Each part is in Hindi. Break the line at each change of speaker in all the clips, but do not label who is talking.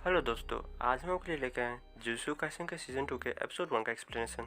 हेलो दोस्तों, आज हम आपके लिए लेकर आए जुजुत्सु काइसेन के सीज़न 2 के एपिसोड 1 का एक्सप्लेनेशन।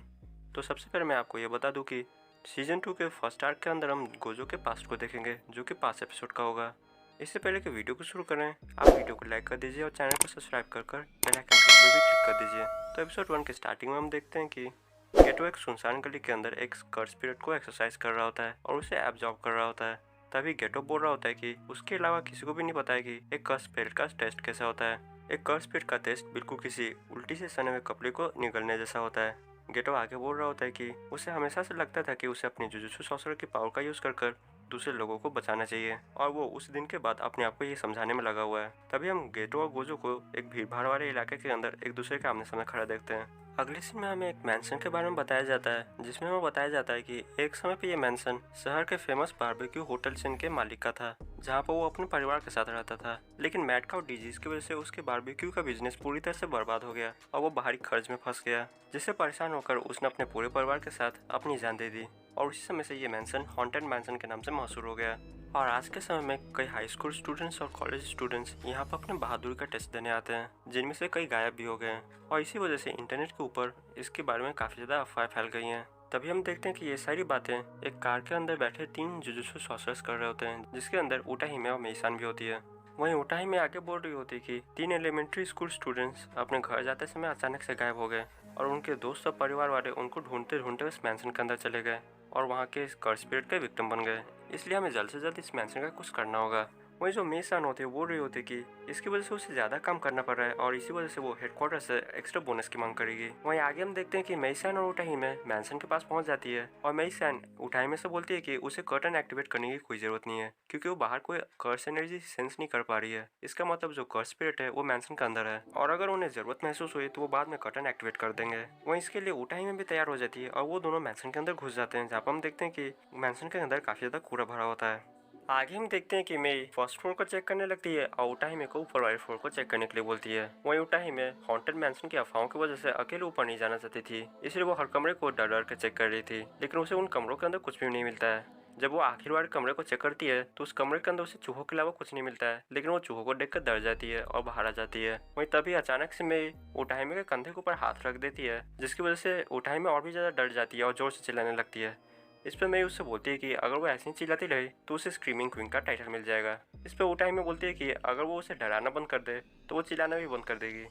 तो सबसे पहले मैं आपको ये बता दूं कि सीज़न 2 के फर्स्ट आर्क के अंदर हम गोजो के पास्ट को देखेंगे, जो कि पास्ट एपिसोड का होगा। इससे पहले कि वीडियो को शुरू करें, आप वीडियो को लाइक कर दीजिए और चैनल को सब्सक्राइब कर बेल आइकन के ऊपर भी क्लिक कर दीजिए। तो एपिसोड 1 के स्टार्टिंग में हम देखते हैं कि गेटो एक सुनसान गली के अंदर एक कर्स स्पिरिट को एक्सरसाइज कर रहा होता है और उसे एब्जॉर्ब कर रहा होता है। तभी गेटो बोल रहा होता है कि उसके अलावा किसी को भी नहीं पता है कि एक कर्स स्पिरिट का टेस्ट कैसा होता है। एक कर्स स्पिरिट का टेस्ट बिल्कुल किसी उल्टी से सने हुए कपड़े को निगलने जैसा होता है। गेटो आगे बोल रहा होता है कि उसे हमेशा से लगता था कि उसे अपनी जुजुत्सु सॉर्सर की पावर का यूज कर दूसरे लोगों को बचाना चाहिए, और वो उस दिन के बाद अपने आप को ये समझाने में लगा हुआ है। तभी हम गेटो और गोजो को एक भीड़ भाड़ वाले इलाके के अंदर एक दूसरे के आमने सामने खड़ा देखते हैं। अगले सीन में हमें एक मैंशन के बारे में बताया जाता है, जिसमें हमें बताया जाता है कि एक समय पे ये मैंशन शहर के फेमस बारबेक्यू होटल चेन के मालिक का था, जहाँ पर वो अपने परिवार के साथ रहता था। लेकिन मैड काउ डिजीज की वजह से उसके बारबेक्यू का बिजनेस पूरी तरह से बर्बाद हो गया और वो बाहरी खर्च में फंस गया, जिससे परेशान होकर उसने अपने पूरे परिवार के साथ अपनी जान दे दी। और उसी समय से ये मैंशन हॉन्टेड मैंशन के नाम से मशहूर हो गया। और आज के समय में कई हाई स्कूल स्टूडेंट्स और कॉलेज स्टूडेंट्स यहाँ पर अपने बहादुरी का टेस्ट देने आते हैं, जिनमें से कई गायब भी हो गए हैं। और इसी वजह से इंटरनेट के ऊपर इसके बारे में काफ़ी ज़्यादा अफवाहें फैल गई हैं। तभी हम देखते हैं कि ये सारी बातें एक कार के अंदर बैठे 3 जुजुत्सु सॉर्सरर्स कर रहे होते हैं, जिसके अंदर उटाहिमे और मेइसान भी होती है। वहीं उटाहिमे आगे बोल रही होती है कि 3 एलिमेंट्री स्कूल स्टूडेंट्स अपने घर जाते समय अचानक से गायब हो गए और उनके दोस्त और परिवार वाले उनको ढूंढते ढूंढते उस मैंशन के अंदर चले गए और वहाँ के इस कर्स स्पिरिट के विक्टिम बन गए। इसलिए हमें जल्द से जल्द इस मैंशन का कुछ करना होगा। वही जो मेसान होती है, बोल रही होती है कि इसकी वजह से उसे ज़्यादा काम करना पड़ रहा है और इसी वजह से वो हेडक्वार्टर से एक्स्ट्रा बोनस की मांग करेगी। वहीं आगे हम देखते हैं कि मेइसान और उटाहिमे मैंशन के पास पहुंच जाती है और मेइसान उटाहिमे से बोलती है कि उसे कर्टन एक्टिवेट करने की कोई ज़रूरत नहीं है, क्योंकि वो बाहर कोई कर्स एनर्जी सेंस नहीं कर पा रही है। इसका मतलब जो कर्स स्पिरिट है वो मैंशन के अंदर है, और अगर उन्हें ज़रूरत महसूस हुई तो वो बाद में कर्टन एक्टिवेट कर देंगे। वहीं इसके लिए उटाहिमे भी तैयार हो जाती है और वो दोनों मैंशन के अंदर घुस जाते हैं, जहाँ पर हम देखते हैं कि मैंशन के अंदर काफ़ी ज़्यादा कूड़ा भरा होता है। आगे हम देखते हैं कि मेई फर्स्ट फ्लोर को चेक करने लगती है और उटाहिमे को ऊपर वाले फ्लोर को चेक करने के लिए बोलती है। वहीं उटाहिमे हॉन्टेड मैंशन की अफवाहों की वजह से अकेले ऊपर नहीं जाना चाहती थी, इसलिए वो हर कमरे को डर डर के चेक कर रही थी, लेकिन उसे उन कमरों के अंदर कुछ भी नहीं मिलता है। जब वो आखिर वाले कमरे को चेक करती है तो उस कमरे के अंदर उसे चूहों के अलावा कुछ नहीं मिलता है, लेकिन वो चूहों को देखकर डर जाती है और बाहर आ जाती है। वहीं तभी अचानक से मेई उटाहिमे के कंधे के ऊपर हाथ रख देती है, जिसकी वजह से उटाहिमे और भी ज्यादा डर जाती है और जोर से चिल्लाने लगती है। इस पर मैं उससे बोलती है कि अगर वो ऐसे ही चिल्लाती रही तो उसे स्क्रीमिंग क्वीन का टाइटल मिल जाएगा। इस पर उटाई में बोलती है कि अगर वो उसे डराना बंद कर दे तो वो चिल्लाना भी बंद कर देगी।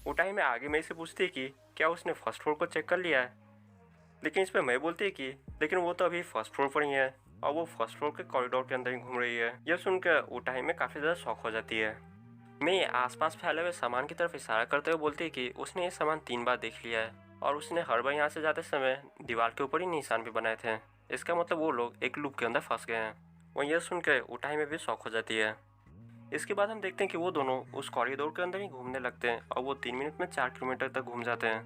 उटाई में आगे मैं इसे पूछती है कि क्या उसने फर्स्ट फ्लोर को चेक कर लिया है, लेकिन इस पर मैं बोलती है कि लेकिन वो तो अभी फर्स्ट फ्लोर पर ही है और वो फर्स्ट फ्लोर के कॉरिडोर के अंदर ही घूम रही है। यह सुनकर उटाई में काफ़ी ज़्यादा शौक हो जाती है। मैं आसपास फैले हुए सामान की तरफ इशारा करते हुए बोलती है कि उसने ये सामान 3 बार देख लिया है और उसने हर बार यहाँ से जाते समय दीवार के ऊपर ही निशान भी बनाए थे। इसका मतलब वो लोग एक लूप के अंदर फंस गए हैं। वहीं यह सुनकर उठाई में भी शौक हो जाती है। इसके बाद हम देखते हैं कि वो दोनों उस कॉरिडोर के अंदर ही घूमने लगते हैं और वो 3 मिनट में 4 किलोमीटर तक घूम जाते हैं।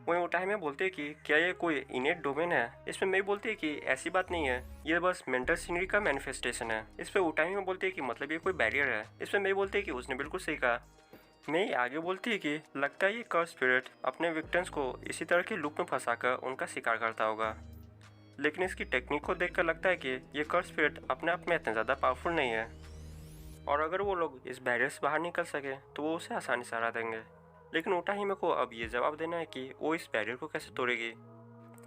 वहीं उठाई में बोलते हैं कि क्या ये कोई इनेट डोमेन है। इसमें मैं बोलती है कि ऐसी बात नहीं है, ये बस मेंटल सीनरी का मैनिफेस्टेशन है। इस पर उठाई में बोलती है कि मतलब ये कोई बैरियर है। इसमें मैं बोलती है कि उसने बिल्कुल सही कहा। मैं आगे बोलती है कि लगता है ये कर्स स्पिरिट अपने विक्टिम्स को इसी तरह के लूप में फंसाकर उनका शिकार करता होगा, लेकिन इसकी टेक्निक को देखकर लगता है कि ये कर्स स्पिरिट अपने आप में इतने ज़्यादा पावरफुल नहीं है, और अगर वो लोग इस बैरियर से बाहर निकल सके तो वो उसे आसानी से हरा देंगे। लेकिन उटाहिमे को अब ये जवाब देना है कि वो इस बैरियर को कैसे तोड़ेगी।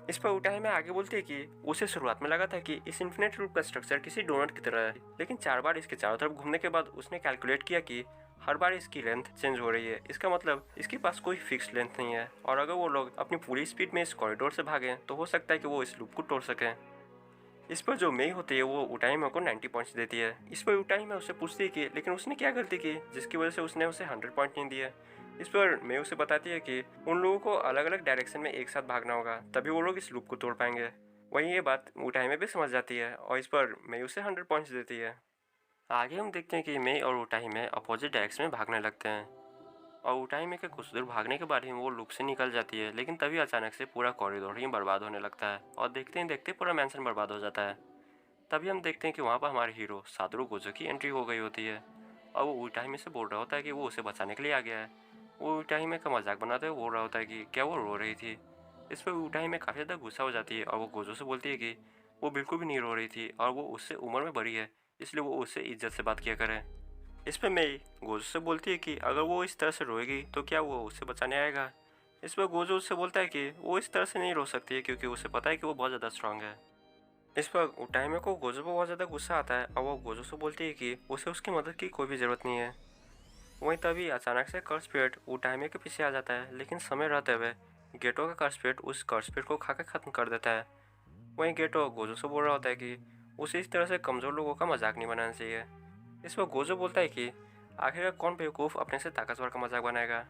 इस पर उटाहिमे आगे बोलती है कि उसे शुरुआत में लगा था कि इस इन्फिनिट लूप का स्ट्रक्चर किसी डोनट की तरह है, लेकिन 4 बार इसके चारों तरफ घूमने के बाद उसने कैलकुलेट किया कि हर बार इसकी लेंथ चेंज हो रही है। इसका मतलब इसके पास कोई फिक्स लेंथ नहीं है, और अगर वो लोग अपनी पूरी स्पीड में इस कॉरिडोर से भागें तो हो सकता है कि वो इस लूप को तोड़ सकें। इस पर जो मेई होती है वो उटाहिमे को 90 पॉइंट्स देती है। इस पर उटाहिमे उससे पूछती है कि लेकिन उसने क्या गलती की जिसकी वजह से उसने उसे 100 पॉइंट नहीं दिए। इस पर मैं उसे बताती है कि उन लोगों को अलग अलग डायरेक्शन में एक साथ भागना होगा, तभी वो लोग इस लूप को तोड़ पाएंगे। वहीं ये बात उटाहिमे भी समझ जाती है और इस पर मैं उसे 100 पॉइंट्स देती है। आगे हम देखते हैं कि मैं और उटाहिमे अपोजिट डायरेक्शन में भागने लगते हैं, और उटाहिमे के कुछ दूर भागने के बाद ही वो लूप से निकल जाती है, लेकिन तभी अचानक से पूरा कॉरिडोर ही बर्बाद होने लगता है और देखते ही देखते पूरा मैंशन बर्बाद हो जाता है। तभी हम देखते हैं कि वहाँ पर हमारे हीरो सातोरू गोजो की एंट्री हो गई होती है और वो उटाहिमे से बोल रहा होता है कि वो उसे बचाने के लिए आ गया है। वो उटाहिमे का मजाक बनाते हुए बोल रहा होता है कि क्या वो रो रही थी। इस पर उटाहिमे काफ़ी ज़्यादा गुस्सा हो जाती है और वो गोजो से बोलती है कि वो बिल्कुल भी नहीं रो रही थी और वो उससे उम्र में बड़ी है, इसलिए वो उससे इज्जत से बात किया करे। इस पे मेई गोजो से बोलती है कि अगर वो इस तरह से रोएगी तो क्या वो उसे बचाने आएगा। इस पर गोजो उससे बोलता है कि वो इस तरह से नहीं रो सकती है क्योंकि उसे पता है कि वो बहुत ज़्यादा स्ट्रांग है। इस पर उटाइमे को गोजो पर बहुत ज़्यादा गुस्सा आता है और वो गोजो से बोलती है कि उसे उसकी मदद की कोई भी ज़रूरत नहीं है। वहीं तभी अचानक से कर्स पीरियड उटाइमे के पीछे आ जाता है, लेकिन समय रहते हुए गेटो का कर्स पीरियड उस कर्स पीरियड को खाकर ख़त्म कर देता है। वहीं गेटो गोजो से बोल रहा होता है कि उसे इस तरह से कमज़ोर लोगों का मजाक नहीं बनाना चाहिए। इस पर गोजो बोलता है कि आखिरकार कौन बेवकूफ़ अपने से ताकतवर का मजाक बनाएगा।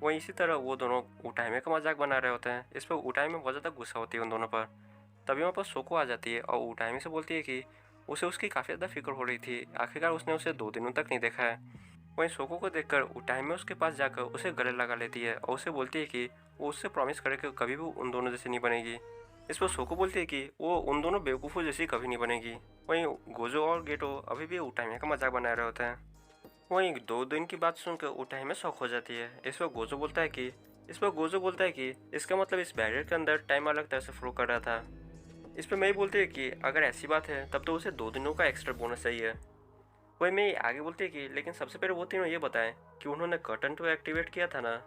वहीं इसी तरह वो दोनों उटाइमे का मजाक बना रहे होते हैं। इस पर उटाइमे बहुत ज़्यादा गुस्सा होती है उन दोनों पर। तभी वहाँ पर सोको आ जाती है और उटाइमे से बोलती है कि उसे उसकी काफ़ी ज़्यादा फिक्र हो रही थी, आखिरकार उसने उसे 2 दिनों तक नहीं देखा है। वहीं सोको को देखकर उटाइमे उसके पास जाकर उसे गले लगा लेती है और उसे बोलती है कि वो उससे प्रॉमिस करे कि कभी भी उन दोनों जैसी नहीं बनेगी। इस पर सोको बोलती है कि वो उन दोनों बेवकूफ़ों जैसी कभी नहीं बनेगी। वहीं गोजो और गेटो अभी भी उटाइमे का मजाक बना रहे होते हैं। वहीं 2 दिन की बात सुनकर उटाइमे शौक हो जाती है। इस पर गोजो बोलता है कि इसका मतलब इस बैरियर के अंदर टाइम अलग तरह से फ्लो कर रहा था। इस पर मैं बोलती है कि अगर ऐसी बात है तब तो उसे 2 दिनों का एक्स्ट्रा बोनस चाहिए। वही मैं आगे बोलती है कि लेकिन सबसे पहले वो तीनों ये बताएं कि उन्होंने कर्टन तो एक्टिवेट किया था ना।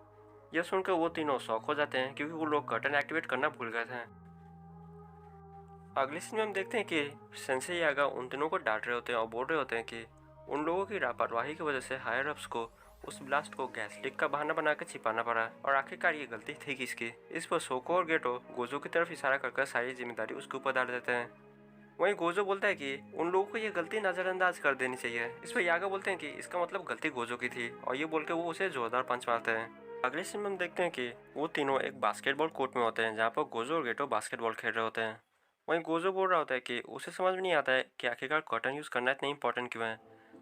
यह सुनकर वो तीनों शौक हो जाते हैं क्योंकि वो लोग कर्टन एक्टिवेट करना भूल गए थे। अगले सीन में हम देखते हैं कि सेंसे यागा उन तीनों को डांट रहे होते हैं और बोल रहे होते हैं कि उन लोगों की लापरवाही की वजह से हायर अप्स को उस ब्लास्ट को गैस लीक का बहाना बनाकर छिपाना पड़ा और आखिरकार ये गलती थी किसकी। इस पर सोको और गेटो गोजो की तरफ इशारा कर सारी जिम्मेदारी उसके ऊपर डाल देते हैं। वहीं गोजो बोलता है कि उन लोगों को ये गलती नज़रअंदाज कर देनी चाहिए। इस पर यागा बोलते हैं कि इसका मतलब गलती गोजो की थी और ये बोल के वो उसे जोरदार पंच मारते हैं। अगले सीन में हम देखते हैं कि वो तीनों एक बास्केटबॉल कोर्ट में होते हैं जहाँ पर गोजो और गेटो बास्केटबॉल खेल रहे होते हैं। वहीं गोजो बोल रहा होता है कि उसे समझ में नहीं आता है कि आखिरकार कर्टन यूज़ करना इतना इंपॉर्टेंट क्यों है।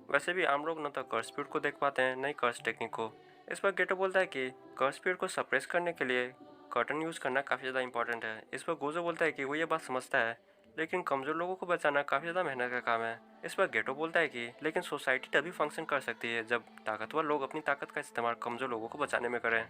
वैसे भी आम लोग न तो कर्स स्पीड को देख पाते हैं न ही कर्स टेक्निक को। इस पर गेटो बोलता है कि कर्स स्पीड को सप्रेस करने के लिए कर्टन यूज़ करना काफ़ी ज़्यादा इंपॉर्टेंट है। इस पर गोजो बोलता है कि वो ये बात समझता है, लेकिन कमज़ोर लोगों को बचाना काफ़ी ज़्यादा मेहनत का काम है। इस पर गेटो बोलता है कि लेकिन सोसाइटी तभी फंक्शन कर सकती है जब ताकतवर लोग अपनी ताकत का इस्तेमाल कमज़ोर लोगों को बचाने में करें।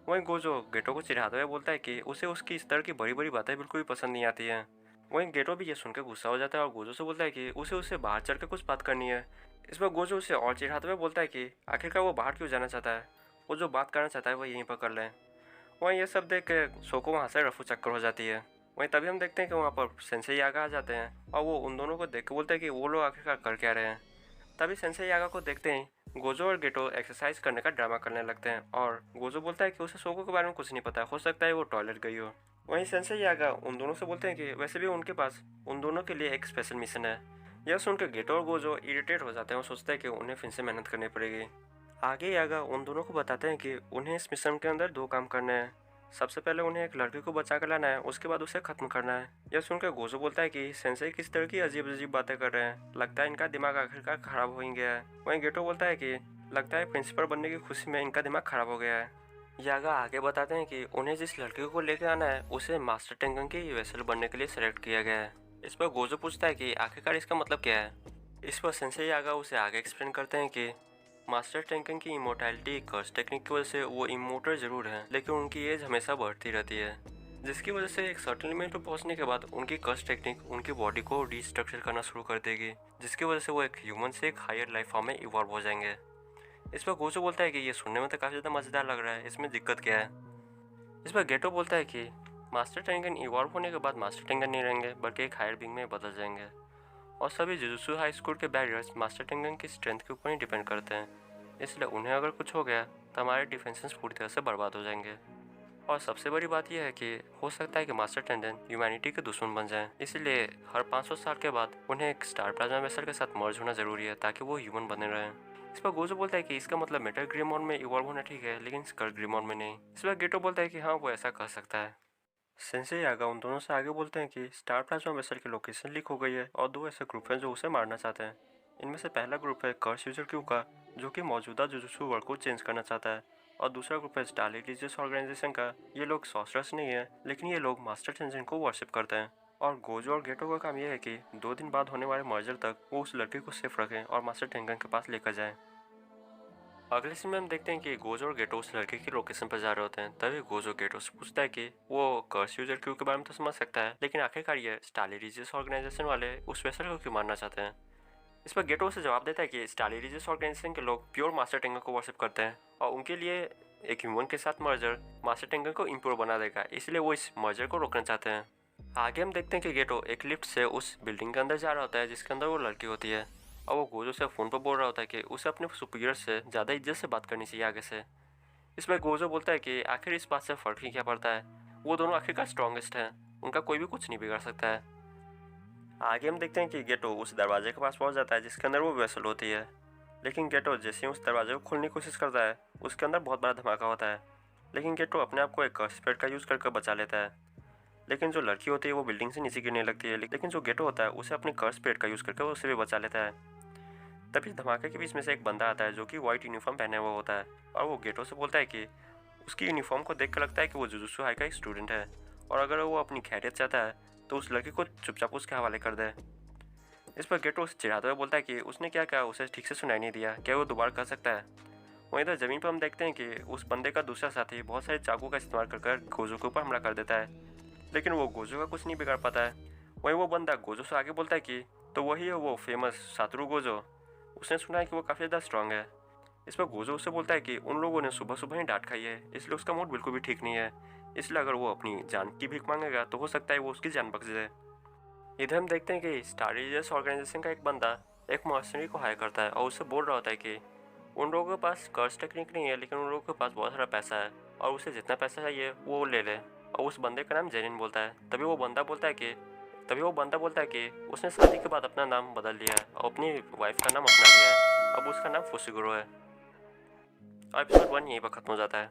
वहीं गोजो गेटो को चिढ़ाते हुए बोलता है कि उसे उसकी इस तरह की बड़ी बड़ी बातें बिल्कुल भी पसंद नहीं आती हैं। वहीं गेटो भी ये सुनकर गुस्सा हो जाता है और गोजो से बोलता है कि उसे उससे बाहर चढ़कर कुछ बात करनी है। इस पर गोजो उसे और चिढ़ाते हुए बोलता है कि आखिरकार वो बाहर क्यों जाना चाहता है, वो जो बात करना चाहता है वो यहीं पर कर लें। वहीं ये सब देख के सोको वहाँ से रफू चक्कर हो जाती है। वहीं तभी हम देखते हैं कि वहाँ पर सेंसे यागा आ जाते हैं और वो उन दोनों को देख के बोलते हैं कि वो लोग आखिरकार कर क्या रहे हैं। तभी सेंसे यागा को देखते ही गोजो और गेटो एक्सरसाइज करने का ड्रामा करने लगते हैं और गोजो बोलता है कि उसे सोको के बारे में कुछ नहीं पता, हो सकता है वो टॉयलेट गई हो। वहीं सेंसे यागा उन दोनों से बोलते हैं कि वैसे भी उनके पास उन दोनों के लिए एक स्पेशल मिशन है। यह सुनकर गेटो और गोजो इरिटेट हो जाते हैं और सोचते हैं कि उन्हें फिर से मेहनत करनी पड़ेगी। आगे यागा उन दोनों को बताते हैं कि उन्हें इस मिशन के अंदर 2 काम करने हैं। सबसे पहले उन्हें एक लड़की को बचा कर लाना है, उसके बाद उसे खत्म करना है। यह सुनकर गोजो बोलता है कि सेंसेई किस तरह की अजीब अजीब बातें कर रहे हैं, लगता है इनका दिमाग आखिरकार खराब हो ही गया है। वहीं गेटो बोलता है कि लगता है प्रिंसिपल बनने की खुशी में इनका दिमाग खराब हो गया है। यागा आगे बताते हैं कि उन्हें जिस लड़की को लेकर आना है उसे मास्टर टेंगन की वेसल बनने के लिए सेलेक्ट किया गया है। इस पर गोजो पूछता है कि आखिरकार इसका मतलब क्या है। इस पर सेंसेई यागा उसे आगे एक्सप्लेन करते हैं कि मास्टर टेंकन की इमोर्टैलिटी कर्स टेक्निक की वजह से वो इमोर्टल जरूर है, लेकिन उनकी एज हमेशा बढ़ती रहती है, जिसकी वजह से एक सर्टेन लिमिट पर पहुंचने के बाद उनकी कर्स टेक्निक उनकी बॉडी को रिस्ट्रक्चर करना शुरू कर देगी, जिसकी वजह से वो एक ह्यूमन से एक हायर लाइफ फॉर्म में इवॉल्व हो जाएंगे। इस पर गोजो बोलता है कि ये सुनने में तो काफ़ी ज़्यादा मज़ेदार लग रहा है, इसमें दिक्कत क्या है। इस पर गेटो बोलता है कि मास्टर टेंगन इवॉल्व होने के बाद मास्टर टेंगन नहीं रहेंगे बल्कि एक हायर बींग में बदल जाएंगे, और सभी जुजुत्सु हाई स्कूल के बैरियर्स मास्टर टेंगन की स्ट्रेंथ के ऊपर ही डिपेंड करते हैं, इसलिए उन्हें अगर कुछ हो गया तो हमारे डिफेंसेस पूरी तरह से बर्बाद हो जाएंगे। और सबसे बड़ी बात यह है कि हो सकता है कि मास्टर टेंडन ह्यूमैनिटी के दुश्मन बन जाएं, इसलिए हर 500 साल के बाद उन्हें एक स्टार प्लाज्मा वेसल के साथ मर्ज होना जरूरी है ताकि वो ह्यूमन बने रहें। इस पर गोजो बोलता है कि इसका मतलब मेटल ग्रीमॉन में इवॉल्व होना ठीक है, लेकिन स्कल ग्रीमॉन में नहीं। इस पर गेटो बोलता है कि हाँ वो ऐसा कर सकता है। सेंसे यागा उन दोनों से आगे बोलते हैं कि स्टार प्लाज्मा वेसल की लोकेशन लीक हो गई है और 2 ऐसे ग्रुप हैं जो उसे मारना चाहते हैं। इनमें से पहला ग्रुप है कर्स यूजर क्यू का, जो कि मौजूदा जुजुत्सु वर्ल्ड को चेंज करना चाहता है, और दूसरा ग्रुप है स्टार रिलीजियस ऑर्गेनाइजेशन का। ये लोग सॉर्सरर्स नहीं है, लेकिन ये लोग मास्टर टेंजन को वर्शिप करते हैं। और गोजो और गेटो का काम यह है कि 2 दिन बाद होने वाले मर्जर तक वो उस लड़की को सेफ रखें और मास्टर टेंगन के पास लेकर जाएं। अगले सीन में हम देखते हैं कि गोजो और गेटो उस लड़के की लोकेशन पर जा रहे होते हैं। तभी गोजो गेटो से पूछता है कि वो कर्स यूजर क्यू के बारे में तो समझ सकता है, लेकिन आखिरकार ये स्टार रिलीजियस ऑर्गेनाइजेशन वाले उस वेसल को क्यों मारना चाहते हैं। इस पर गेटो उसे जवाब देता है कि स्टार रिलीजियस ऑर्गेनाइजेशन के लोग प्योर मास्टर टेंगर को वर्शिप करते हैं और उनके लिए एक ह्यूमन के साथ मर्जर मास्टर टेंगर को इम्प्योर बना देगा, इसलिए वो इस मर्जर को रोकना चाहते हैं। आगे हम देखते हैं कि गेटो एक लिफ्ट से उस बिल्डिंग के अंदर जा रहा होता है जिसके अंदर वो लड़की होती है और वो गोजो से फ़ोन पर बोल रहा होता है कि उसे अपने सुपीरियर से ज़्यादा इज्जत से बात करनी चाहिए आगे से। इसमें गोजो बोलता है कि आखिर इस बात से फ़र्क ही क्या पड़ता है, वो दोनों आखिरकार स्ट्रॉन्गेस्ट हैं, उनका कोई भी कुछ नहीं बिगाड़ सकता है। आगे हम देखते हैं कि गेटो उस दरवाजे के पास पहुंच जाता है जिसके अंदर वो वेसल होती है, लेकिन गेटो जैसे ही उस दरवाजे को खोलने की कोशिश करता है उसके अंदर बहुत बड़ा धमाका होता है, लेकिन गेटो अपने आप को एक कर्स स्प्रेड का यूज़ करके बचा लेता है। लेकिन जो लड़की होती है वो बिल्डिंग से नीचे गिरने लगती है, लेकिन जो गेटो होता है उसे अपने कर्स स्प्रेड का यूज़ करके उसे भी बचा लेता है। तभी धमाके के बीच में से एक बंदा आता है जो कि वाइट यूनिफॉर्म पहने हुआ होता है और वो गेटो से बोलता है कि उसकी यूनिफॉर्म को देख कर लगता है कि वो जुजुत्सु हाई का एक स्टूडेंट है और अगर वो अपनी खैरियत चाहता है तो उस लड़की को चुपचाप उसके हवाले कर दे। इस पर गेटो उसे चिढ़ाते हुए बोलता है कि उसने क्या कहा उसे ठीक से सुनाई नहीं दिया, क्या वो दोबारा कर सकता है। वहीं इधर ज़मीन पर हम देखते हैं कि उस बंदे का दूसरा साथी बहुत सारे चाकू का इस्तेमाल कर गोजो के ऊपर हमला कर देता है, लेकिन वो गोजो का कुछ नहीं बिगाड़ पाता है। वहीं वो बंदा गोजो से आगे बोलता है कि तो वही है वो फेमस सातरू गोजो, उसने सुना है कि वो काफ़ी ज़्यादा स्ट्रांग है। इस पर गोजो उससे बोलता है कि उन लोगों ने सुबह सुबह ही डांट खाई है, इसलिए उसका मूड बिल्कुल भी ठीक नहीं है, इसलिए अगर वो अपनी जान की भीख मांगेगा तो हो सकता है वो उसकी जान बख्श दे। इधर हम देखते हैं कि स्टार रिलीजियस ऑर्गेनाइजेशन का एक बंदा एक मर्सनरी को हायर करता है और उससे बोल रहा होता है कि उन लोगों के पास कर्ज टेक्निक नहीं है, लेकिन उन लोगों के पास बहुत सारा पैसा है और उसे जितना पैसा चाहिए वो ले ले, और उस बंदे का नाम जेनिन बोलता है। तभी वो बंदा बोलता है कि उसने शादी के बाद अपना नाम बदल लिया है और अपनी वाइफ का नाम अपना लिया है, अब उसका नाम फुसिगुरो है। और एपिसोड 1 यहीं पर खत्म हो जाता है।